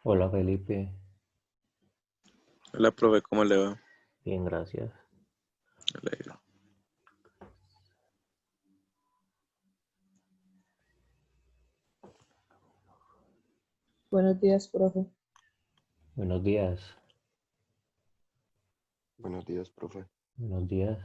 Hola Felipe, Hola, profe, ¿cómo le va? bien, gracias. Me alegro. Buenos días, profe. Buenos días, Buenos días, profe. buenos días.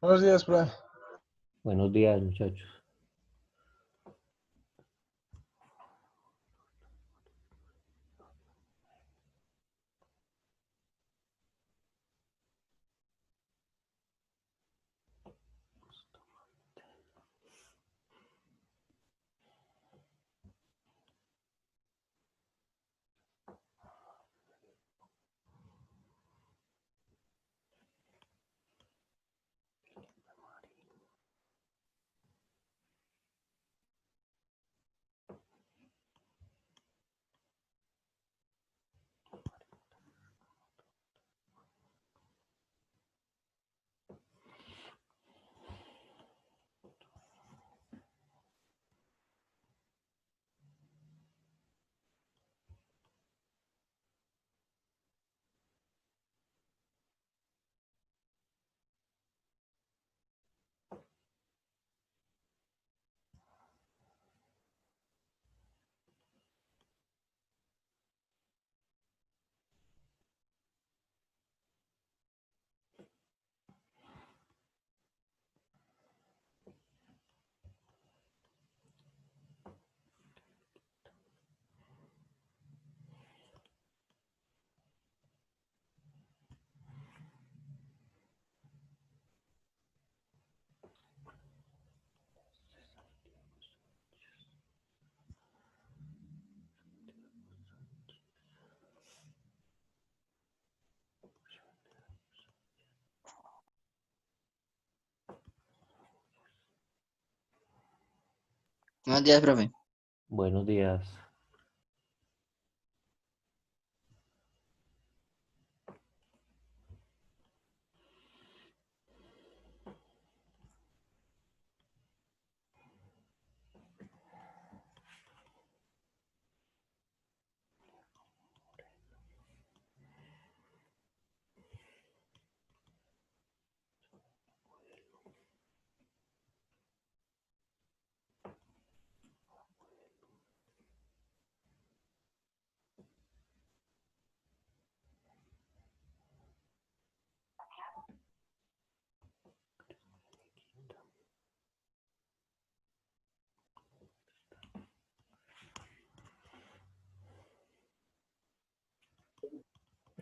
Buenos días, profe. Buenos días, muchachos. Buenos días, profe. Buenos días.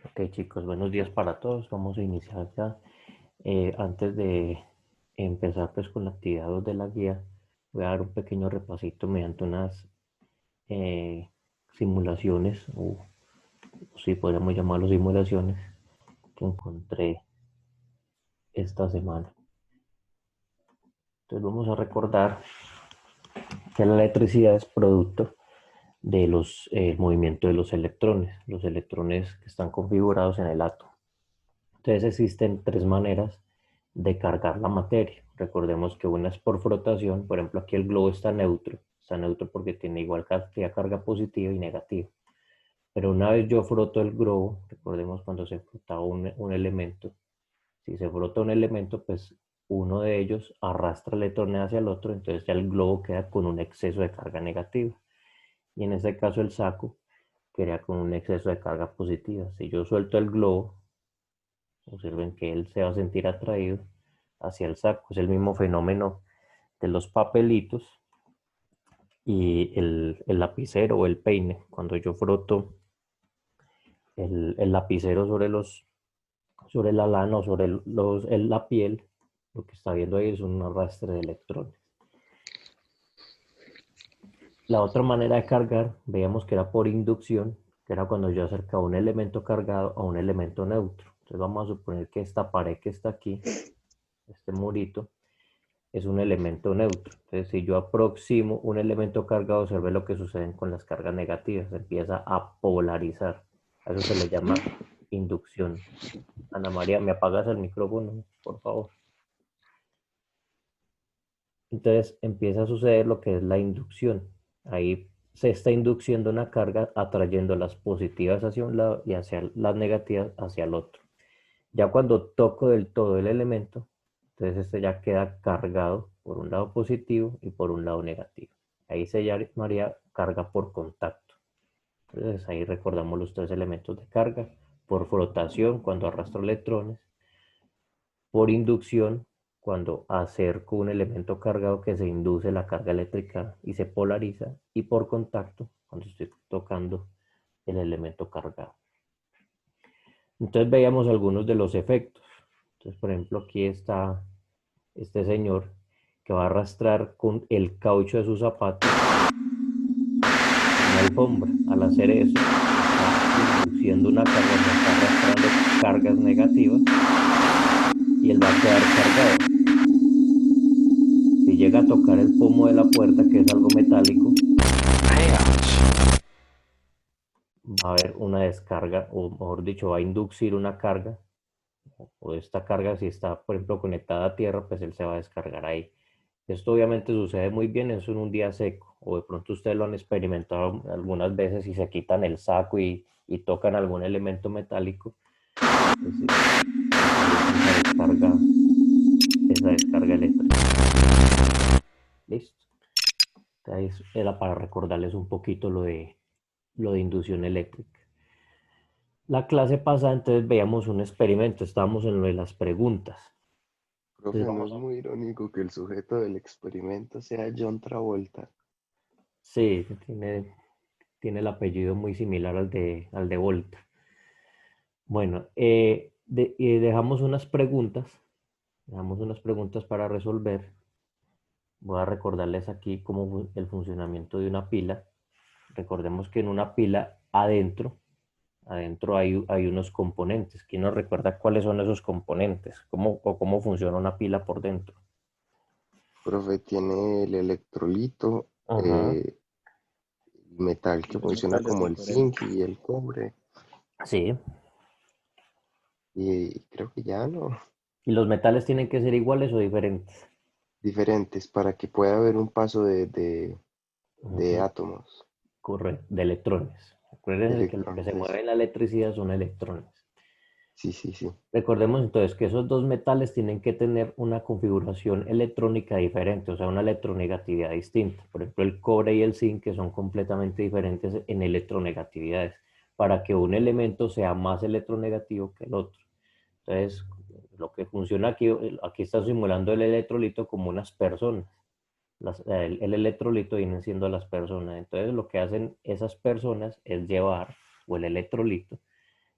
Ok, chicos, buenos días para todos. Vamos a iniciar ya. Antes de empezar pues con la actividad de la guía, voy a dar un pequeño repasito mediante unas simulaciones, o si podríamos llamarlo simulaciones, que encontré esta semana. Entonces vamos a recordar que la electricidad es producto de movimiento de los electrones que están configurados en el átomo. Entonces existen tres maneras de cargar la materia. Recordemos que una es por frotación, por ejemplo aquí el globo está neutro porque tiene igual cantidad de carga positiva y negativa. Pero una vez yo froto el globo, recordemos cuando se frotaba un elemento, si se frota un elemento, pues uno de ellos arrastra electrones hacia el otro, entonces ya el globo queda con un exceso de carga negativa. Y en este caso el saco queda con un exceso de carga positiva. Si yo suelto el globo, observen que él se va a sentir atraído hacia el saco. Es el mismo fenómeno de los papelitos y el lapicero o el peine. Cuando yo froto el lapicero sobre la lana o sobre la piel, lo que está viendo ahí es un arrastre de electrones. La otra manera de cargar, veíamos que era por inducción, que era cuando yo acercaba un elemento cargado a un elemento neutro. Entonces vamos a suponer que esta pared que está aquí, este murito, es un elemento neutro. Entonces si yo aproximo un elemento cargado, observe lo que sucede con las cargas negativas, se empieza a polarizar. A eso se le llama inducción. Ana María, ¿me apagas el micrófono, por favor? Entonces empieza a suceder lo que es la inducción. Ahí se está induciendo una carga atrayendo las positivas hacia un lado y hacia las negativas hacia el otro. Ya cuando toco del todo el elemento, entonces este ya queda cargado por un lado positivo y por un lado negativo. Ahí se llamaría carga por contacto. Entonces ahí recordamos los tres elementos de carga: por frotación, cuando arrastro electrones; por inducción, cuando acerco un elemento cargado que se induce la carga eléctrica y se polariza; y por contacto, cuando estoy tocando el elemento cargado. Entonces veíamos algunos de los efectos. Entonces, por ejemplo, aquí está este señor que va a arrastrar con el caucho de su zapato una alfombra. Al hacer eso, está induciendo una carga, está arrastrando cargas negativas y él va a quedar cargado. Si llega a tocar el pomo de la puerta, que es algo metálico, va a haber una descarga, o mejor dicho, va a inducir una carga, o esta carga, si está, por ejemplo, conectada a tierra, pues él se va a descargar ahí. Esto obviamente sucede muy bien eso en un día seco, o de pronto ustedes lo han experimentado algunas veces y se quitan el saco y tocan algún elemento metálico. Pues, esa descarga eléctrica. Listo. Entonces era para recordarles un poquito lo de inducción eléctrica. La clase pasada entonces veíamos un experimento, estábamos en lo de las preguntas. Profe, Entonces ¿no vamos es a... muy irónico que el sujeto del experimento sea John Travolta? Sí, tiene el apellido muy similar al de Volta. Bueno, dejamos unas preguntas para resolver. Voy a recordarles aquí cómo el funcionamiento de una pila. Recordemos que en una pila adentro hay unos componentes. ¿Quién nos recuerda cuáles son esos componentes? ¿Cómo funciona una pila por dentro? Profe, tiene el electrolito, Ajá, el metal que Los funciona metales como el zinc diferentes. y el cobre, sí. y creo que ya no, ¿Y los metales tienen que ser iguales o diferentes? diferentes para que pueda haber un paso de Ujú, átomos, correcto, de electrones. de Acuérdense que lo que electrones, se eso. mueve en la electricidad son electrones. Sí, sí, sí. Recordemos entonces que esos dos metales tienen que tener una configuración electrónica diferente, o sea, una electronegatividad distinta. Por ejemplo, el cobre y el zinc, que son completamente diferentes en electronegatividades, para que un elemento sea más electronegativo que el otro. Entonces, lo que funciona aquí está simulando el electrolito como unas personas. El electrolito vienen siendo las personas. Entonces, lo que hacen esas personas es llevar, o el electrolito,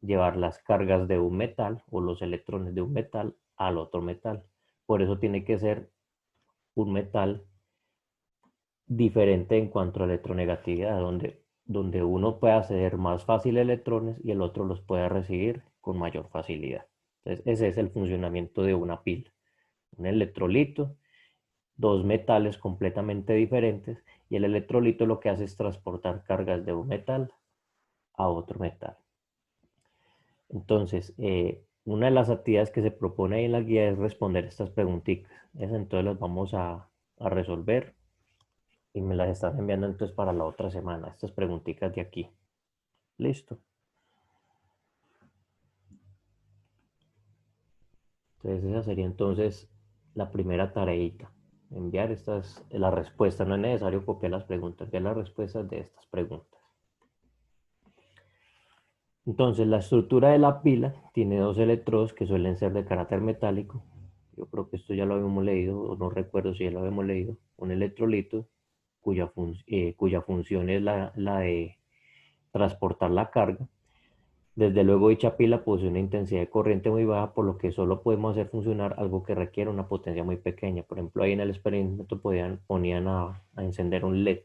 llevar las cargas de un metal o los electrones de un metal al otro metal. Por eso tiene que ser un metal diferente en cuanto a electronegatividad, donde uno puede acceder más fácil a electrones y el otro los puede recibir con mayor facilidad. Entonces, ese es el funcionamiento de una pila. Un electrolito, dos metales completamente diferentes, y el electrolito lo que hace es transportar cargas de un metal a otro metal. Entonces, una de las actividades que se propone ahí en la guía es responder estas preguntitas. Entonces las vamos a resolver y me las están enviando entonces para la otra semana, estas preguntitas de aquí. Listo. Entonces esa sería entonces la primera tareita. Enviar las respuestas. No es necesario copiar las preguntas, enviar las respuestas de estas preguntas. Entonces, la estructura de la pila tiene dos electrodos que suelen ser de carácter metálico. Yo creo que esto ya lo habíamos leído, o no recuerdo si ya lo habíamos leído. Un electrolito cuya función es la de transportar la carga. Desde luego, dicha pila posee una intensidad de corriente muy baja, por lo que solo podemos hacer funcionar algo que requiere una potencia muy pequeña. Por ejemplo, ahí en el experimento ponían a encender un LED.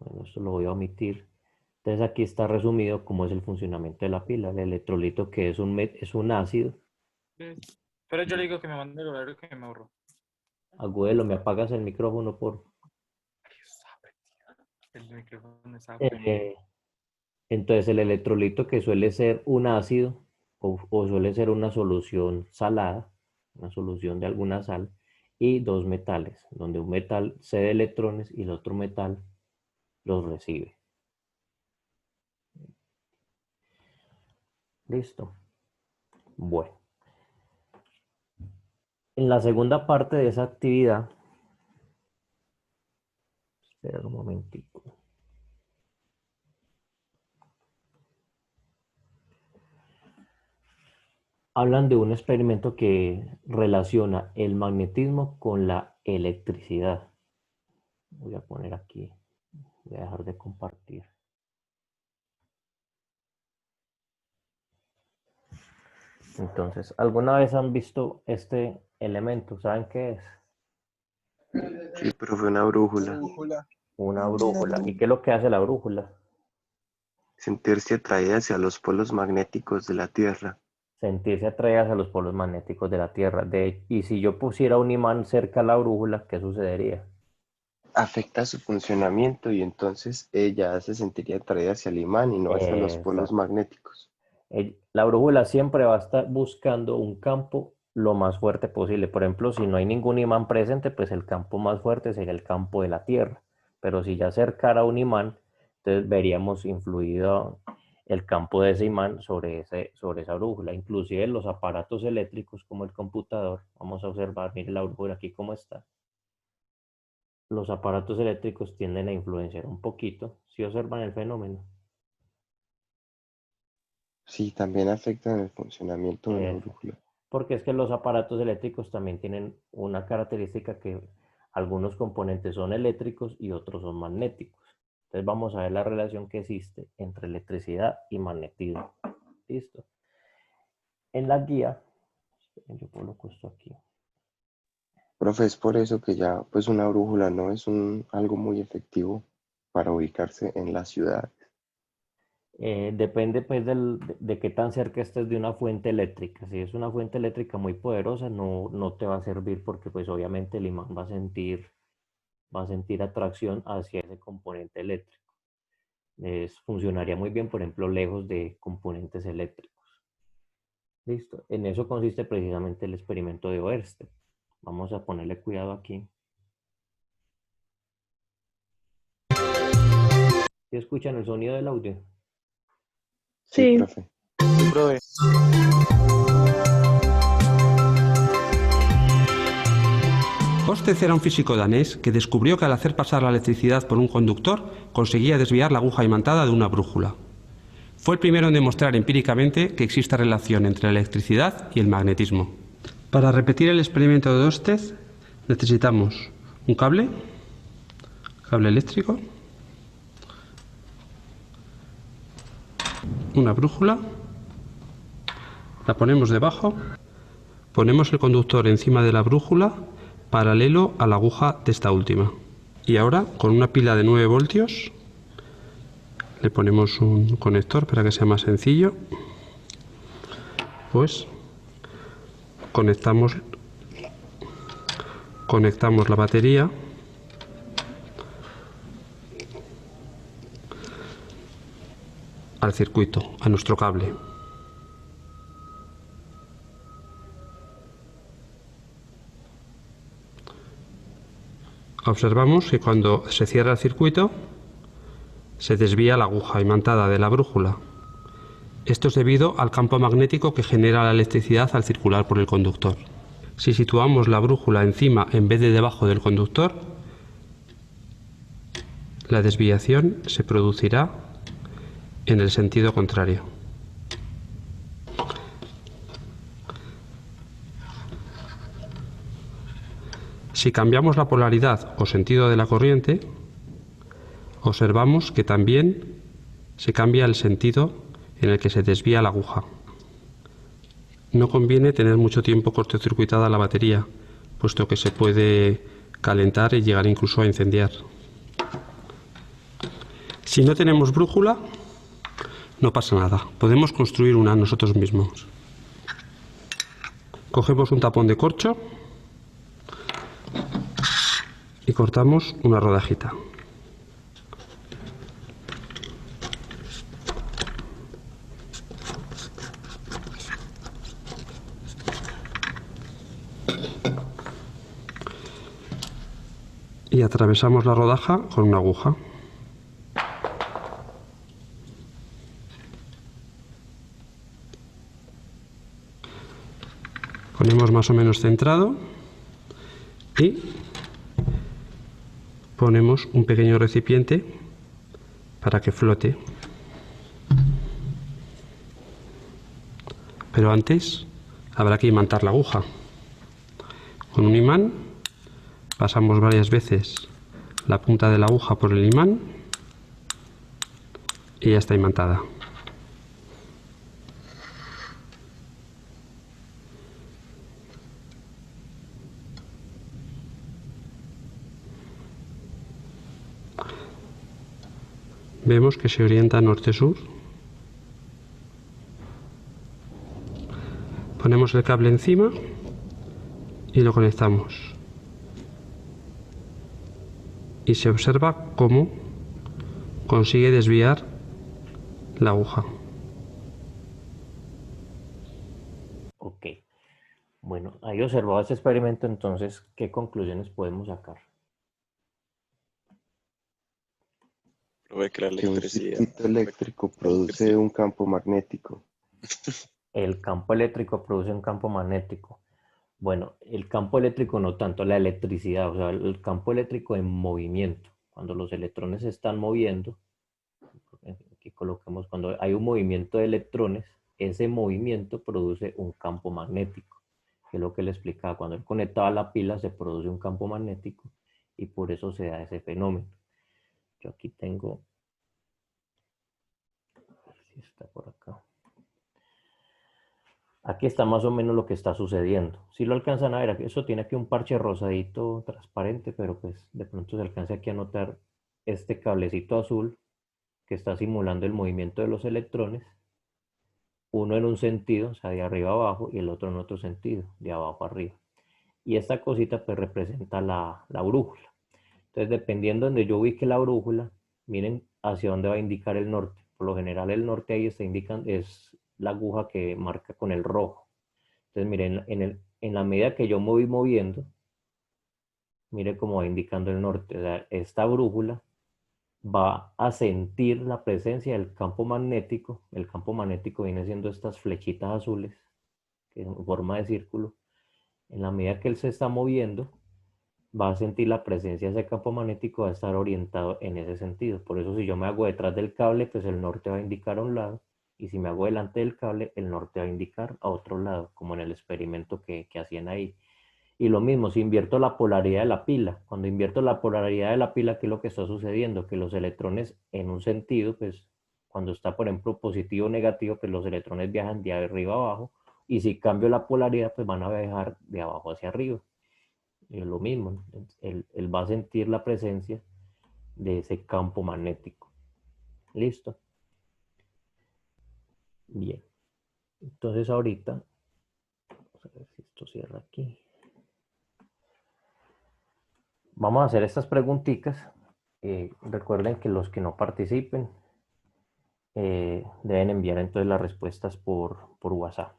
Bueno, esto lo voy a omitir. Entonces aquí está resumido cómo es el funcionamiento de la pila. El electrolito que es es un ácido. Pero yo le digo que me mande el horario que me ahorro. Agüelo, ¿me apagas el micrófono por? El micrófono está prendido. Entonces el electrolito que suele ser un ácido o suele ser una solución salada, una solución de alguna sal, y dos metales, donde un metal cede electrones y el otro metal los recibe. Listo. Bueno. En la segunda parte de esa actividad, espera un momentico. Hablan de un experimento que relaciona el magnetismo con la electricidad. Voy a poner aquí, voy a dejar de compartir. Entonces, ¿alguna vez han visto este elemento? ¿Saben qué es? Sí, profe, una brújula. Brújula. Una brújula. ¿Y qué es lo que hace la brújula? Sentirse atraída hacia los polos magnéticos de la Tierra. Sentirse atraídas a los polos magnéticos de la Tierra. Y si yo pusiera un imán cerca a la brújula, ¿qué sucedería? Afecta su funcionamiento y entonces ella se sentiría atraída hacia el imán y no hacia los polos Exacto. magnéticos. La brújula siempre va a estar buscando un campo lo más fuerte posible. Por ejemplo, si no hay ningún imán presente, pues el campo más fuerte sería el campo de la Tierra. Pero si ya acercara un imán, entonces veríamos influido el campo de ese imán sobre esa brújula. Inclusive los aparatos eléctricos como el computador, vamos a observar, mire la brújula aquí cómo está. Los aparatos eléctricos tienden a influenciar un poquito, si observan el fenómeno. Sí, también afectan el funcionamiento de la Eso. brújula. Porque es que los aparatos eléctricos también tienen una característica que algunos componentes son eléctricos y otros son magnéticos. Entonces vamos a ver la relación que existe entre electricidad y magnetismo. Listo. En la guía, yo coloco esto aquí. Profe, es por eso que ya, pues una brújula no es algo muy efectivo para ubicarse en la ciudad. Depende pues de qué tan cerca estés de una fuente eléctrica. Si es una fuente eléctrica muy poderosa, no te va a servir porque pues obviamente el imán va a sentir atracción hacia ese componente eléctrico. Funcionaría muy bien, por ejemplo, lejos de componentes eléctricos. Listo. En eso consiste precisamente el experimento de Oersted. Vamos a ponerle cuidado aquí. ¿Sí escuchan el sonido del audio? Sí, Sí. profe. Sí, profe. Oersted era un físico danés que descubrió que al hacer pasar la electricidad por un conductor conseguía desviar la aguja imantada de una brújula. Fue el primero en demostrar empíricamente que existe relación entre la electricidad y el magnetismo. Para repetir el experimento de Oersted necesitamos un cable eléctrico, una brújula, la ponemos debajo, ponemos el conductor encima de la brújula paralelo a la aguja de esta última. Y ahora, con una pila de 9 voltios, le ponemos un conector para que sea más sencillo. Pues conectamos la batería al circuito, a nuestro cable. Observamos que cuando se cierra el circuito se desvía la aguja imantada de la brújula. Esto es debido al campo magnético que genera la electricidad al circular por el conductor. Si situamos la brújula encima en vez de debajo del conductor, la desviación se producirá en el sentido contrario. Si cambiamos la polaridad o sentido de la corriente, observamos que también se cambia el sentido en el que se desvía la aguja. No conviene tener mucho tiempo cortocircuitada la batería, puesto que se puede calentar y llegar incluso a incendiar. Si no tenemos brújula, no pasa nada. Podemos construir una nosotros mismos. Cogemos un tapón de corcho y cortamos una rodajita. Y atravesamos la rodaja con una aguja. Ponemos más o menos centrado y ponemos un pequeño recipiente para que flote. Pero antes habrá que imantar la aguja. Con un imán pasamos varias veces la punta de la aguja por el imán y ya está imantada. Vemos que se orienta norte-sur. Ponemos el cable encima y lo conectamos. Y se observa cómo consigue desviar la aguja. Ok. Bueno, ahí observado este experimento, entonces, ¿qué conclusiones podemos sacar? Profe, que la Que un electricidad. circuito eléctrico produce un campo magnético. El campo eléctrico produce un campo magnético. Bueno, el campo eléctrico no tanto, la electricidad, o sea, el campo eléctrico en movimiento. Cuando los electrones se están moviendo, aquí coloquemos, cuando hay un movimiento de electrones, ese movimiento produce un campo magnético, que es lo que le explicaba. Cuando él conectaba la pila se produce un campo magnético y por eso se da ese fenómeno. Yo aquí tengo, a ver si está por acá. Aquí está más o menos lo que está sucediendo. Si lo alcanzan a ver, eso tiene aquí un parche rosadito transparente, pero pues de pronto se alcanza aquí a notar este cablecito azul que está simulando el movimiento de los electrones, uno en un sentido, o sea, de arriba a abajo, y el otro en otro sentido, de abajo a arriba. Y esta cosita pues representa la brújula. Entonces, dependiendo de donde yo ubique la brújula, miren hacia dónde va a indicar el norte. Por lo general el norte ahí está indicando, es la aguja que marca con el rojo. Entonces, miren, en la medida que yo me voy moviendo, mire cómo va indicando el norte. O sea, esta brújula va a sentir la presencia del campo magnético. El campo magnético viene siendo estas flechitas azules, que en forma de círculo. En la medida que él se está moviendo, va a sentir la presencia de ese campo magnético, va a estar orientado en ese sentido. Por eso si yo me hago detrás del cable, pues el norte va a indicar a un lado, y si me hago delante del cable, el norte va a indicar a otro lado, como en el experimento que hacían ahí. Y lo mismo, si invierto la polaridad de la pila, cuando invierto la polaridad de la pila, ¿qué es lo que está sucediendo? Que los electrones en un sentido, pues cuando está, por ejemplo, positivo o negativo, pues los electrones viajan de arriba a abajo, y si cambio la polaridad, pues van a viajar de abajo hacia arriba. Y es lo mismo, él va a sentir la presencia de ese campo magnético. ¿Listo? Bien. Entonces ahorita, vamos a ver si esto cierra aquí. Vamos a hacer estas preguntitas. Recuerden que los que no participen deben enviar entonces las respuestas por WhatsApp.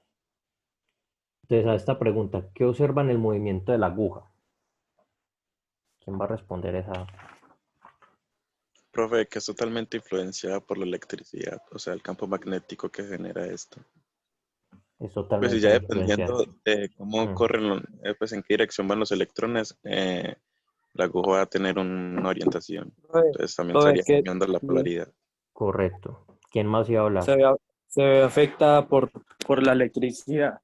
Entonces a esta pregunta, ¿qué observan el movimiento de la aguja? ¿Quién va a responder esa? Profe, que es totalmente influenciada por la electricidad, o sea, el campo magnético que genera esto. Es Pues totalmente y ya influenciada. dependiendo de cómo corren, pues en qué dirección van los electrones, la aguja va a tener una orientación. Entonces también Profe, estaría que cambiando la polaridad. Correcto. ¿Quién más iba a hablar? se ve afectada por la electricidad.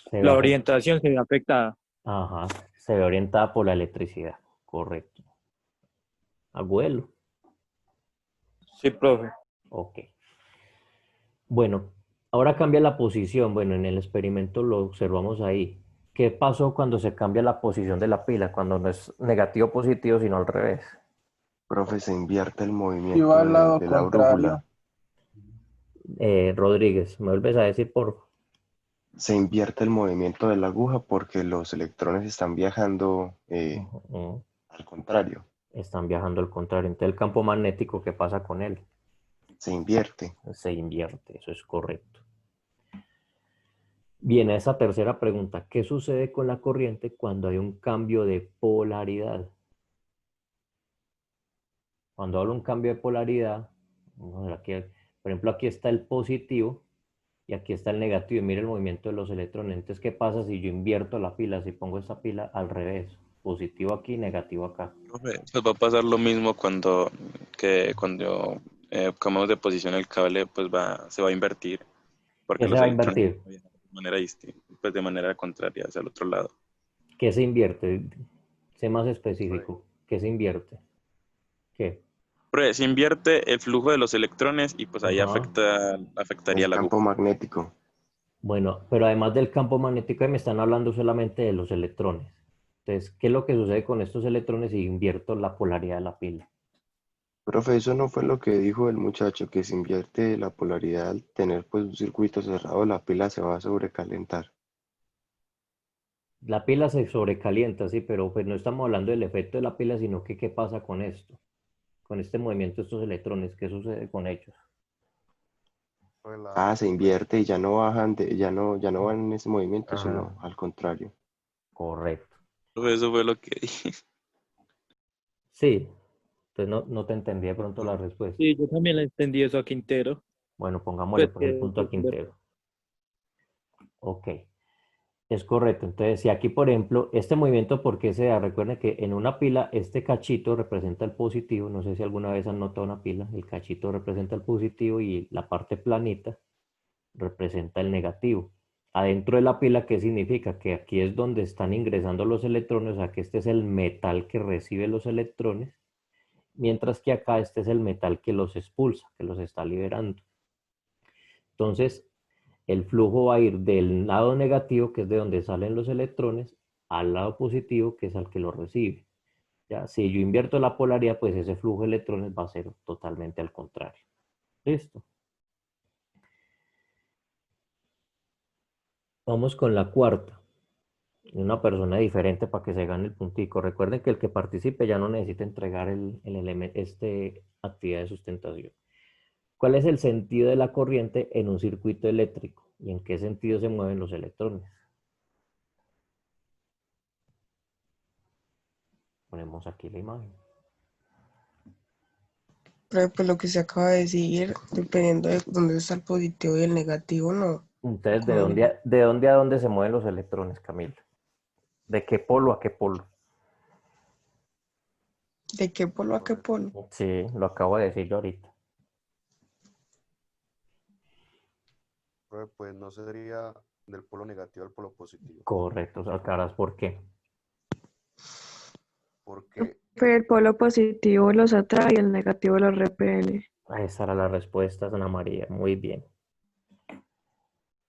Se La ve orientación se ve afectada. Ajá, se ve orientada por la electricidad. Correcto. Abuelo. Sí, profe. Ok. Bueno, ahora cambia la posición. Bueno, en el experimento lo observamos ahí. ¿Qué pasó cuando se cambia la posición de la pila? Cuando no es negativo o positivo, sino al revés. Profe, se invierte el Y movimiento va al lado de la contrario. brújula. Rodríguez, ¿me vuelves a decir por? Se invierte el movimiento de la aguja porque los electrones están viajando Ujú. al contrario. Están viajando al contrario. Entonces el campo magnético, ¿qué pasa con él? Se invierte. Se invierte, eso es correcto. Viene esa tercera pregunta. ¿Qué sucede con la corriente cuando hay un cambio de polaridad? Cuando hablo de un cambio de polaridad, vamos a ver aquí, por ejemplo, aquí está el positivo y aquí está el negativo. Y mire el movimiento de los electrones. Entonces, ¿qué pasa si yo invierto la pila? Si pongo esta pila al revés. Positivo aquí, negativo acá. Profe, pues va a pasar lo mismo cuando cambiamos de posición el cable, pues se va a invertir, porque ¿Qué se los va a electrones invertir? van a viajar de manera distinta, pues de manera contraria hacia el otro lado. ¿Qué se invierte? Sé más específico. ¿Qué se invierte? ¿Qué? Profe, se invierte el flujo de los electrones y pues ahí Ajá. afectaría El la campo aguja. magnético. Bueno, pero además del campo magnético, me están hablando solamente de los electrones. Entonces, ¿qué es lo que sucede con estos electrones si invierto la polaridad de la pila? Profe, eso no fue lo que dijo el muchacho, que se invierte la polaridad al tener pues un circuito cerrado, la pila se va a sobrecalentar. La pila se sobrecalienta, sí, pero pues no estamos hablando del efecto de la pila, sino que qué pasa con esto, con este movimiento de estos electrones, qué sucede con ellos. Se invierte y ya no bajan, ya no van en ese movimiento, Ah, sino al contrario. correcto. Profe, eso fue lo que dije. Sí, entonces no te entendí de pronto la respuesta. Sí, yo también le entendí eso a Quintero. Bueno, pongámosle Pues pues el que, punto a Quintero. Ok, es correcto. Entonces, si aquí, por ejemplo, este movimiento, ¿por qué se da? Recuerden que en una pila, este cachito representa el positivo. No sé si alguna vez han notado una pila. El cachito representa el positivo y la parte planita representa el negativo. Adentro de la pila, ¿qué significa? Que aquí es donde están ingresando los electrones, o sea que este es el metal que recibe los electrones, mientras que acá este es el metal que los expulsa, que los está liberando. Entonces, el flujo va a ir del lado negativo, que es de donde salen los electrones, al lado positivo, que es al que los recibe. Ya, si yo invierto la polaridad, pues ese flujo de electrones va a ser totalmente al contrario. ¿Listo? Vamos con la cuarta. Una persona diferente para que se gane el puntico. Recuerden que el que participe ya no necesita entregar el elemento, actividad de sustentación. ¿Cuál es el sentido de la corriente en un circuito eléctrico? ¿Y en qué sentido se mueven los electrones? Ponemos aquí la imagen. Pero pues lo que se acaba de decir, dependiendo de dónde está el positivo y el negativo, no. Entonces, ¿Cómo le- de dónde a dónde se mueven los electrones, Camilo? ¿De qué polo a qué polo? ¿De qué polo a qué polo? Sí, lo acabo de decir yo ahorita. Pues no sería del polo negativo al polo positivo, Correcto, sacarás por qué. porque Pero el polo positivo los atrae y el negativo los repele. Esa era la respuesta, Ana María. Muy bien.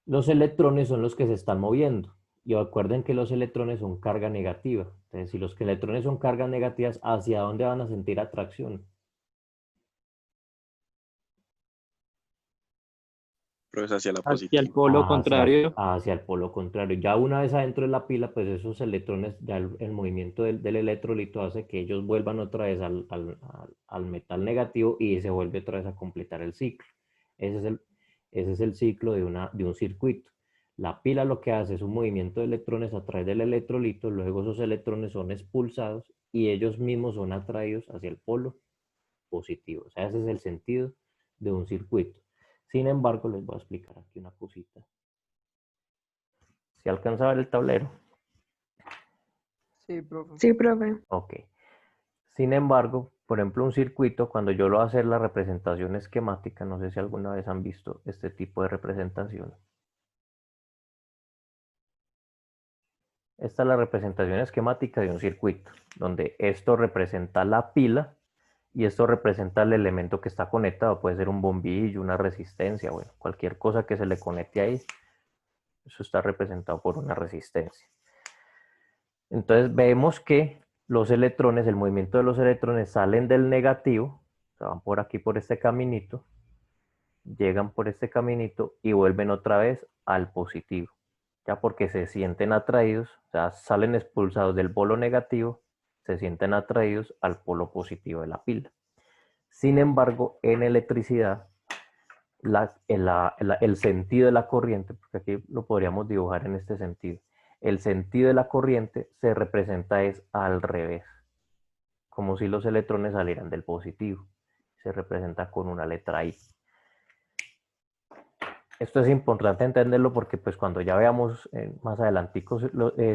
Los electrones son los que se están moviendo. Y recuerden que los electrones son carga negativa. Entonces, si los electrones son cargas negativas, ¿hacia dónde van a sentir atracción? Pero es hacia la hacia el positiva. polo contrario. Hacia el polo contrario. Ya una vez adentro de la pila, pues esos electrones, ya el movimiento del electrolito hace que ellos vuelvan otra vez al metal negativo y se vuelve otra vez a completar el ciclo. Ese es el ciclo de un circuito. La pila lo que hace es un movimiento de electrones a través del electrolito, luego esos electrones son expulsados y ellos mismos son atraídos hacia el polo positivo. O sea, ese es el sentido de un circuito. Sin embargo, les voy a explicar aquí una cosita. ¿Se alcanza a ver el tablero? Sí, profe. Sí, profe. Ok. Sin embargo, por ejemplo, un circuito, cuando yo lo voy a hacer la representación esquemática, no sé si alguna vez han visto este tipo de representación. Esta es la representación esquemática de un circuito, donde esto representa la pila y esto representa el elemento que está conectado. Puede ser un bombillo, una resistencia, bueno, cualquier cosa que se le conecte ahí. Eso está representado por una resistencia. Entonces vemos que los electrones, el movimiento de los electrones salen del negativo, o sea, van por aquí, por este caminito, llegan por este caminito y vuelven otra vez al positivo, ya porque se sienten atraídos, o sea, salen expulsados del polo negativo, se sienten atraídos al polo positivo de la pila. Sin embargo, en electricidad, el sentido de la corriente, porque aquí lo podríamos dibujar en este sentido, el sentido de la corriente se representa es al revés, como si los electrones salieran del positivo. Se representa con una letra I. Esto es importante entenderlo porque pues cuando ya veamos más adelanticos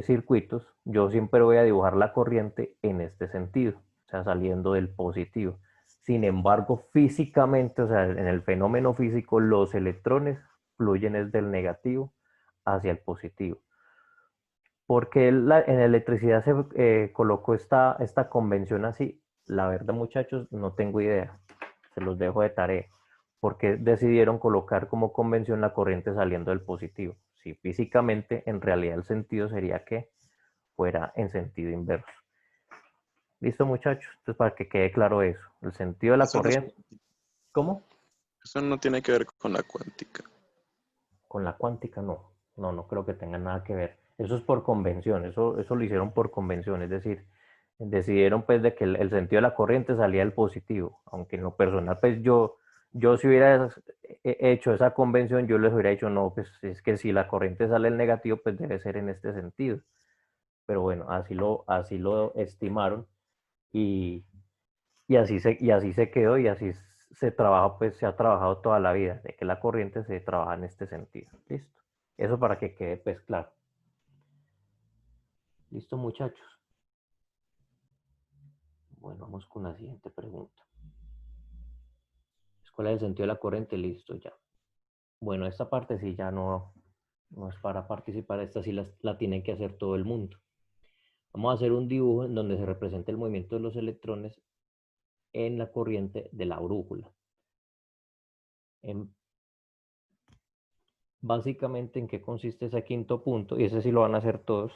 circuitos, yo siempre voy a dibujar la corriente en este sentido, o sea, saliendo del positivo. Sin embargo, físicamente, o sea, en el fenómeno físico, los electrones fluyen desde el negativo hacia el positivo. Porque en la electricidad se colocó esta convención así. La verdad, muchachos, no tengo idea. Se los dejo de tarea. ¿Por qué decidieron colocar como convención la corriente saliendo del positivo? Si físicamente, en realidad el sentido sería que fuera en sentido inverso. ¿Listo, muchachos? Entonces, para que quede claro eso. El sentido de la corriente... ¿Cómo? Eso no tiene que ver con la cuántica. Con la cuántica no. No creo que tenga nada que ver. Eso es por convención. Eso lo hicieron por convención. Es decir, decidieron pues de que el sentido de la corriente salía del positivo. Aunque en lo personal, pues yo si hubiera hecho esa convención, yo les hubiera dicho, no, pues es que si la corriente sale del negativo, pues debe ser en este sentido. Pero bueno, así lo estimaron y así se quedó y así se trabaja, pues se ha trabajado toda la vida, de que la corriente se trabaja en este sentido. ¿Listo? Eso para que quede pues claro. ¿Listo, muchachos? Bueno, vamos con la siguiente pregunta. ¿Cuál es el sentido de la corriente? Listo, ya. Bueno, esta parte sí ya no es para participar, esta sí la tiene que hacer todo el mundo. Vamos a hacer un dibujo en donde se representa el movimiento de los electrones en la corriente de la brújula. Básicamente, ¿en qué consiste ese quinto punto? Y ese sí lo van a hacer todos.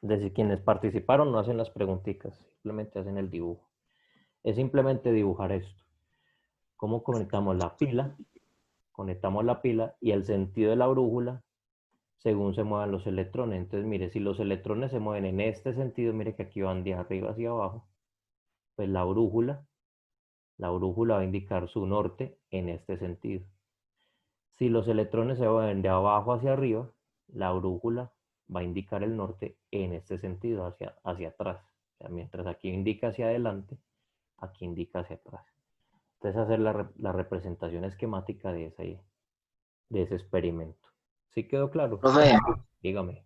Es decir, quienes participaron no hacen las preguntitas, simplemente hacen el dibujo. Es simplemente dibujar esto. ¿Cómo conectamos la pila? Conectamos la pila y el sentido de la brújula según se muevan los electrones. Entonces, mire, si los electrones se mueven en este sentido, mire que aquí van de arriba hacia abajo, pues la brújula va a indicar su norte en este sentido. Si los electrones se mueven de abajo hacia arriba, la brújula va a indicar el norte en este sentido, hacia atrás. O sea, mientras aquí indica hacia adelante, aquí indica hacia atrás. Entonces, hacer la representación esquemática de ese experimento. ¿Sí quedó claro? Profe, Dígame.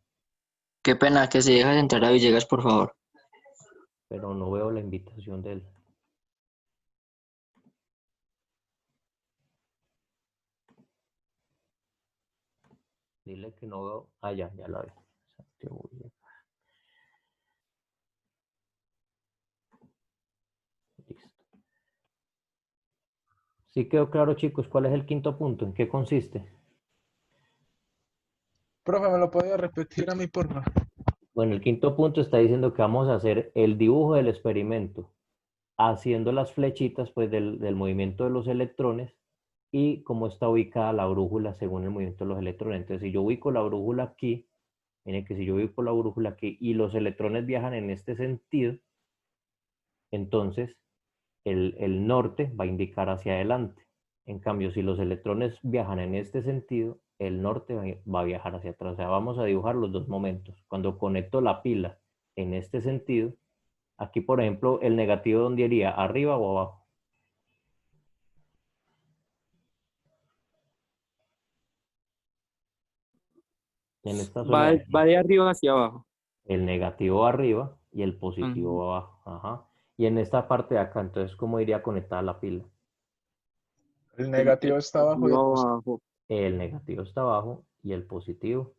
qué pena que se dejas entrar a Villegas, por favor. Pero no veo la invitación de él. Dile que no veo. Ah, ya la veo. Listo. ¿Sí quedó claro, chicos? ¿Cuál es el quinto punto? ¿En qué consiste? Profe, ¿me lo podía repetir a mí, por favor? Bueno, el quinto punto está diciendo que vamos a hacer el dibujo del experimento, haciendo las flechitas pues, del movimiento de los electrones y cómo está ubicada la brújula según el movimiento de los electrones. Entonces, si yo ubico la brújula aquí, miren que si yo ubico la brújula aquí y los electrones viajan en este sentido, entonces el norte va a indicar hacia adelante. En cambio, si los electrones viajan en este sentido, el norte va a viajar hacia atrás. O sea, vamos a dibujar los dos momentos. Cuando conecto la pila en este sentido, aquí, por ejemplo, el negativo, ¿dónde iría? ¿Arriba o abajo? En esta zona Va de arriba hacia abajo. el negativo arriba y el positivo abajo. Ajá. Y en esta parte de acá, entonces, ¿cómo iría conectada la pila? El negativo está abajo y el positivo. El negativo está abajo y el positivo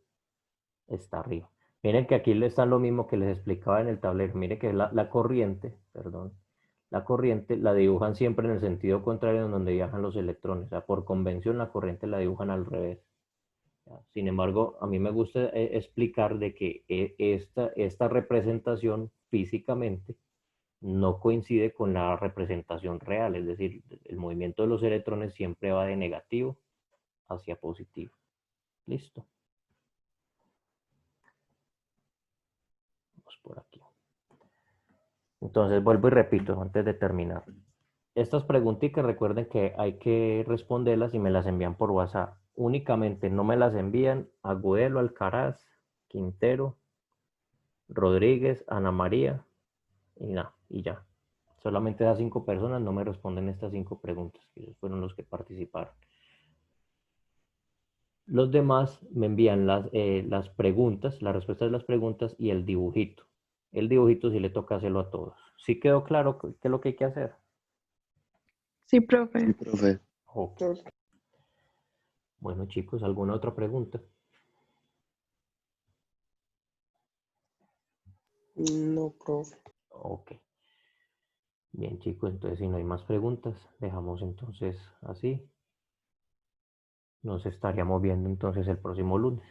está arriba. Miren que aquí están lo mismo que les explicaba en el tablero. Miren que la corriente, la corriente la dibujan siempre en el sentido contrario en donde viajan los electrones. O sea, por convención la corriente la dibujan al revés. ¿ya? Sin embargo, a mí me gusta explicar de que esta representación físicamente no coincide con la representación real, es decir, el movimiento de los electrones siempre va de negativo hacia positivo. Listo. Vamos por aquí. Entonces vuelvo y repito antes de terminar. Estas preguntitas recuerden que hay que responderlas y me las envían por WhatsApp. Únicamente no me las envían Agudelo, Alcaraz, Quintero, Rodríguez, Ana María y ya. Solamente esas 5 personas no me responden estas 5 preguntas, que ellos fueron los que participaron. Los demás me envían las preguntas, las respuestas de las preguntas y el dibujito. El dibujito sí le toca hacerlo a todos. ¿Sí quedó claro qué es lo que hay que hacer? Sí, profe. Sí, profe. Ok. Bueno, chicos, ¿alguna otra pregunta? No, profe. Ok. Bien, chicos, entonces si no hay más preguntas, dejamos entonces así. Nos estaríamos viendo entonces el próximo lunes.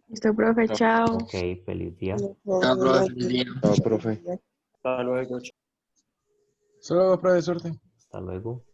Listo, profe, chao. Ok, feliz día. No, Chao, profe, profe, feliz día. Chao, profe. Hasta luego. Solo, profe, suerte. Hasta luego.